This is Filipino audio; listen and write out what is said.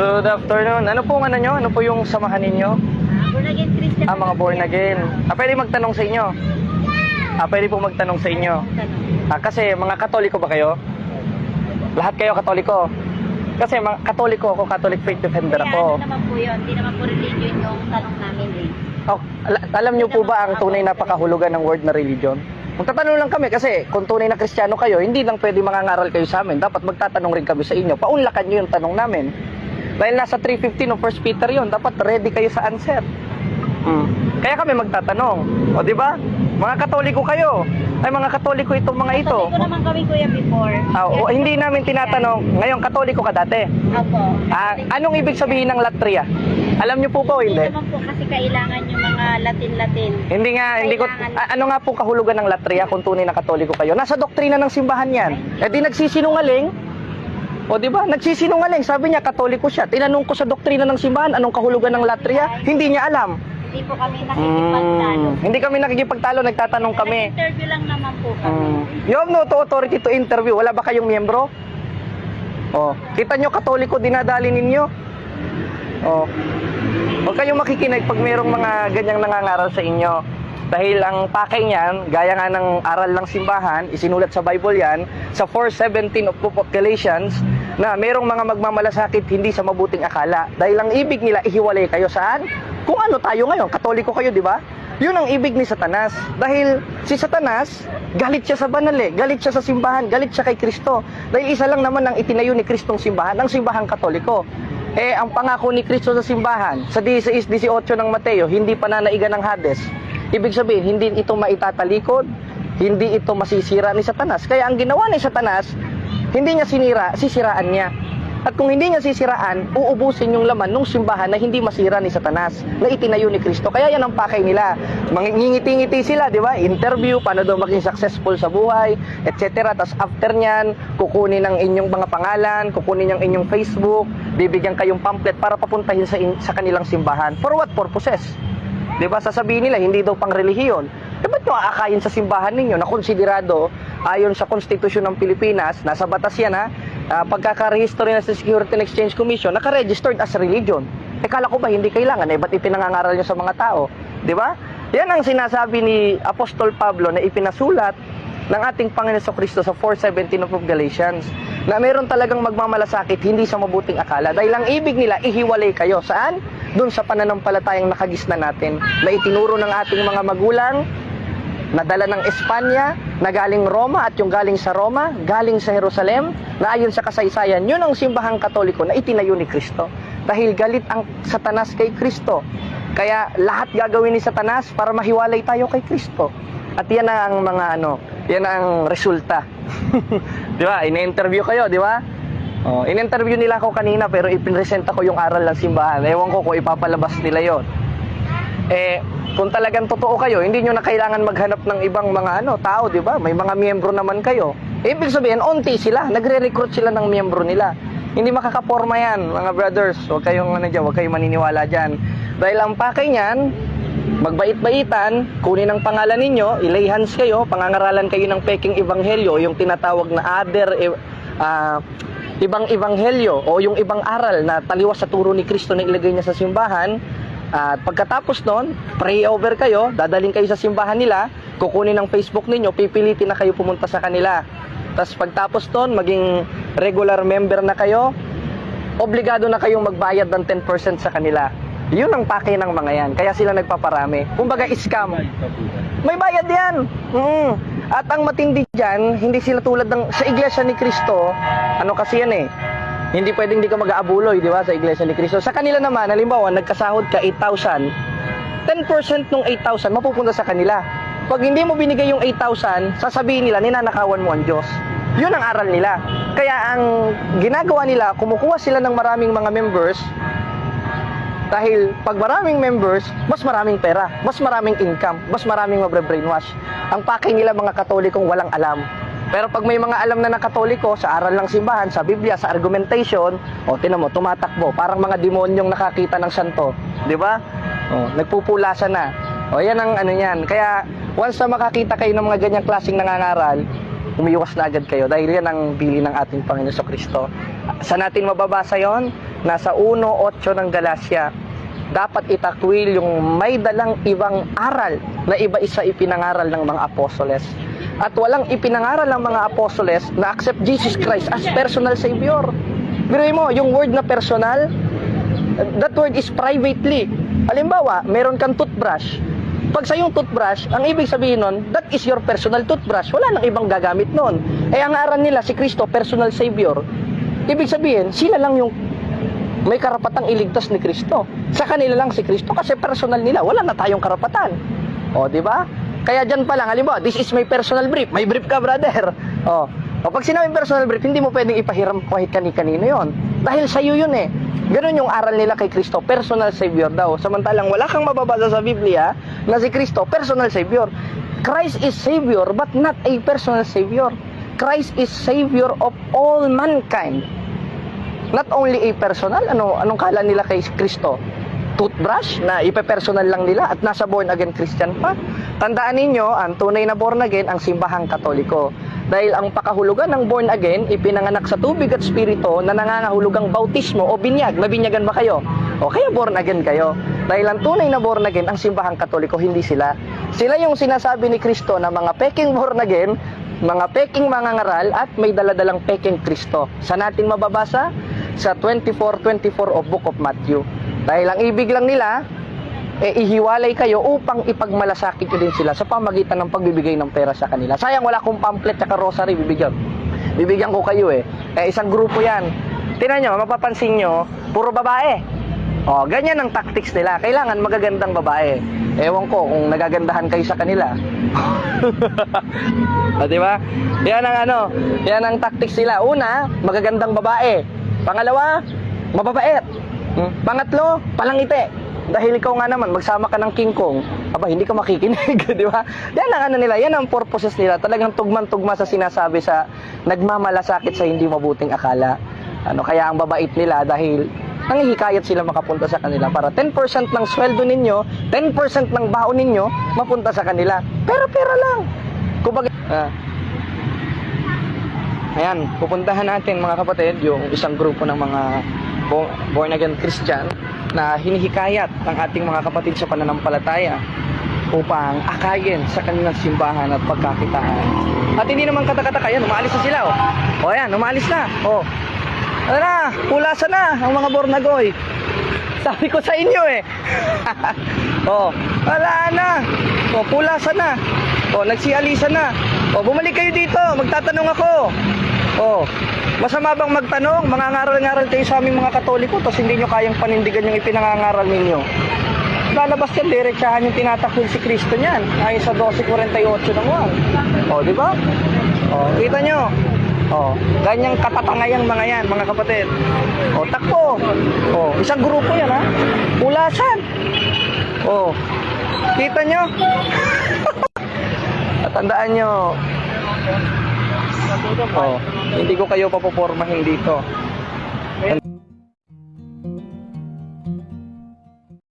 Good afternoon. Ano po ano nyo? Ano po yung samahan ninyo? Born again Christian. Mga born again. Pwede magtanong sa inyo? Pwede po magtanong sa inyo. Kasi mga Katoliko ba kayo? Lahat kayo Katoliko? Kasi mga Katoliko ako, Catholic Faith Defender ako. Ano naman po yun? Hindi naman po religion yung tanong namin eh. Oh, alam nyo po ba ang tunay na pakahulugan ng word na religion? Magtatanong lang kami kasi kung tunay na Kristiyano kayo, hindi lang pwede mangangaral kayo sa amin. Dapat magtatanong rin kami sa inyo. Paunlakan nyo yung tanong namin. Dahil nasa 3:15 ng 1 Peter yun, dapat ready kayo sa answer. Kaya kami magtatanong. O di ba? Mga Katoliko kayo. Ay mga Katoliko itong mga ito. Katoliko naman kami kuya before. Hindi namin tinatanong. Ngayon Katoliko ka dati. Opo. Anong ibig sabihin ng latria? Alam niyo po ba o hindi? Hindi naman po kasi kailangan yung mga Latin-Latin. Hindi nga, hindi ko ano nga po kahulugan ng latria kung tunay na Katoliko kayo? Nasa doktrina ng simbahan 'yan. Eh di nagsisinungaling. O di ba? Nagsisinungaling. Sabi niya Katoliko siya. Tinanong ko sa doktrina ng simbahan anong kahulugan ng latria? Hindi niya alam. Hindi po kami nakikipagtalo. Hindi kami nakikipagtalo, nagtatanong kami. Nag-interview lang naman po kami. You have no authority to interview. Wala ba kayong miyembro? Oh, kita nyo Katoliko dinadali ninyo? Oh. Huwag kayong makikinig pag mayroong mga ganyang nangangaral sa inyo. Dahil ang pakay niyan, gaya nga ng aral ng simbahan, isinulat sa Bible yan, sa 4:17 of Book of Galatians, na mayroong mga magmamalasakit hindi sa mabuting akala. Dahil ang ibig nila, ihiwalay kayo saan? Kung ano tayo ngayon, Katoliko kayo, di ba? Yun ang ibig ni Satanas. Dahil si Satanas, galit siya sa banal eh. Galit siya sa simbahan, galit siya kay Kristo. Dahil isa lang naman ang itinayo ni Kristong simbahan, ang simbahang Katoliko. Ang pangako ni Kristo sa simbahan, sa 16:18 ng Mateo, hindi pananaigan ng Hades. Ibig sabihin, hindi ito maitatalikod, hindi ito masisira ni Satanas. Kaya ang ginawa ni Satanas, hindi niya sinira, sisiraan niya. At kung hindi niya sisiraan, uubusin yung laman ng simbahan na hindi masira ni Satanas, na itinayo ni Kristo. Kaya yan ang pakay nila. Mangingiti-ngiti sila, di ba? Interview, paano daw maging successful sa buhay, etc. Tapos after nyan, kukunin ang inyong mga pangalan, kukunin ang inyong Facebook, bibigyan kayong pamphlet para papuntahin sa kanilang simbahan. For what purposes? Di ba? Sasabihin nila, hindi daw pang relihiyon. Ba't nyo aakayin sa simbahan ninyo na konsiderado ayon sa Konstitusyon ng Pilipinas, nasa batas yan ha, pagkaka-rehisto rin sa Security and Exchange Commission, naka-registered as religion. Kala ko ba hindi kailangan? Ba't ipinangangaral nyo sa mga tao? Di ba? Yan ang sinasabi ni Apostol Pablo na ipinasulat ng ating Panginoon Kristo sa 4:17 of Galatians, na meron talagang magmamalasakit hindi sa mabuting akala. Dahil ang ibig nila, ihiwalay kayo. Saan? Doon sa pananampalatayang nakagisna natin, na itinuro ng ating mga magulang, nadala ng Espanya, na galing Roma at yung galing sa Roma, galing sa Jerusalem, na ayon sa kasaysayan, yun ang simbahang Katoliko na itinayo ni Kristo. Dahil galit ang Satanas kay Kristo. Kaya lahat gagawin ni Satanas para mahiwalay tayo kay Kristo. At yan ang mga yan ang resulta. Di ba? In-interview kayo, di ba? In-interview nila ako kanina pero ipinresenta ko yung aral ng simbahan. Ewan ko kung ipapalabas nila yon. Kung talagang totoo kayo, hindi nyo na kailangan maghanap ng ibang mga tao, di ba? May mga miyembro naman kayo. Ibig sabihin, onti sila. Nagre-recruit sila ng miyembro nila. Hindi makakaporma yan, mga brothers. Huwag kayong huwag kayong maniniwala dyan. Dahil ang pakay niyan, magbait-baitan, kunin ang pangalan ninyo, ilay hands kayo, pangangaralan kayo ng peking ebanghelyo, yung tinatawag na ibang ebanghelyo o yung ibang aral na taliwas sa turo ni Kristo na ilagay niya sa simbahan. At pagkatapos nun, pray over kayo, dadaling kayo sa simbahan nila, kukunin ang Facebook ninyo, pipilitin na kayo pumunta sa kanila. Tapos pagtapos nun, maging regular member na kayo, obligado na kayong magbayad ng 10% sa kanila. Yun ang pakay ng mga yan. Kaya sila nagpaparami. Kumbaga, scam. May bayad yan. At ang matindi dyan, hindi sila tulad ng sa Iglesia ni Cristo. Kasi yan hindi pwedeng di ka mag-aabuloy, di ba, sa Iglesia ni Cristo. Sa kanila naman, halimbawa, nagkasahod ka 8,000, 10% ng 8,000 mapupunta sa kanila. Pag hindi mo binigay yung 8,000, sasabihin nila, ninanakawan mo ang Diyos. Yun ang aral nila. Kaya ang ginagawa nila, kumukuha sila ng maraming mga members. Dahil pag maraming members, mas maraming pera, mas maraming income, mas maraming mabre-brainwash. Ang pakay nila mga Katolikong walang alam. Pero pag may mga alam na Katoliko, sa aral ng simbahan, sa Biblia, sa argumentation, tinan mo, tumatakbo. Parang mga demonyong nakakita ng santo. Di ba? Nagpupulasan na. Yan ang yan. Kaya, once na makakita kayo ng mga ganyang klaseng nangangaral, umiwas na agad kayo dahil yan ang bili ng ating Panginoon Kristo. Saan natin mababasa yon? nasa 1:8 ng Galacia, dapat itakwil yung may dalang ibang aral na iba isa ipinangaral ng mga apostoles. At walang ipinangaral ng mga apostoles na accept Jesus Christ as personal Savior. Biruin mo, yung word na personal, that word is privately. Halimbawa, meron kang toothbrush. Pag sa yung toothbrush, ang ibig sabihin nun, that is your personal toothbrush. Wala nang ibang gagamit nun. Eh, ang aral nila, si Kristo, personal Savior. Ibig sabihin, sila lang yung may karapatang iligtas ni Kristo. Sa kanila lang si Kristo kasi personal nila. Wala na tayong karapatan. O, di ba? Kaya dyan pa lang, halimbawa, this is my personal brief. May brief ka, brother. O pag sinabing personal brief, hindi mo pwedeng ipahiram kahit kani-kanino yon. Dahil sa'yo yun eh. Ganun yung aral nila kay Kristo, personal Savior daw. Samantalang wala kang mababasa sa Biblia na si Kristo, personal Savior. Christ is Savior but not a personal Savior. Christ is Savior of all mankind. Not only a personal, anong kala nila kay Kristo? Toothbrush na ipe-personal lang nila at nasa born again Christian pa. Tandaan ninyo, ang tunay na born again ang simbahang Katoliko. Dahil ang pakahulugan ng born again ipinanganak sa tubig at spirito na nangangahulugang bautismo o binyag. Nabinyagan ba kayo? O kaya born again kayo. Dahil ang tunay na born again ang simbahang Katoliko, hindi sila. Sila yung sinasabi ni Kristo na mga peking born again, mga peking mangangaral at may daladalang peking Kristo. Saan natin mababasa? Sa 24:24 of Book of Matthew. Dahil ang ibig lang nila, ihiwalay kayo upang ipagmalasakit nyo din sila sa pamagitan ng pagbibigay ng pera sa kanila. Sayang wala akong pamphlet at rosary, bibigyan ko kayo eh. Isang grupo yan. Tingnan nyo, mapapansin nyo, puro babae. Ganyan ang tactics nila. Kailangan magagandang babae. Ewan ko kung nagagandahan kayo sa kanila. Diba? Yan ang tactics nila. Una, magagandang babae. Pangalawa, mababait. Pangatlo, palangiti. Dahil ikaw nga naman, magsama ka ng King Kong, hindi ka makikinig, di ba? Yan ang nila, yan ang purposes nila. Talagang tugman-tugma sa sinasabi sa nagmamalasakit sa hindi mabuting akala. Kaya ang babait nila dahil nanghihikayat sila makapunta sa kanila para 10% ng sweldo ninyo, 10% ng baon ninyo, mapunta sa kanila. Pero pera lang. Kumbaga, ayan, pupuntahan natin mga kapatid, yung isang grupo ng mga born again Christian na hinihikayat ng ating mga kapatid sa pananampalataya upang akayin sa kanilang simbahan at pagkakitaan. At hindi naman katakataka, yan, umalis na sila. Ayan, umalis na. Ano na, pulasan na ang mga bornagoy. Sabi ko sa inyo eh. Wala na. Pulasan na. Nagsialisan na. Bumalik kayo dito, magtatanong ako. Masama bang magtanong? Mangangaral-ngaral kayo sa aming mga Katoliko tapos hindi nyo kayang panindigan yung ipinangangaral ninyo. Lalabas yan, diretsahan yung tinatakil si Kristo niyan. Ayon sa 12:48 ng 1. Di ba? Kita nyo? Ganyang katatangayang mga yan, mga kapatid. Takbo. Isang grupo yan, ha? Pulasan. Kita nyo? At tandaan nyo, hindi ko kayo papopormahin dito.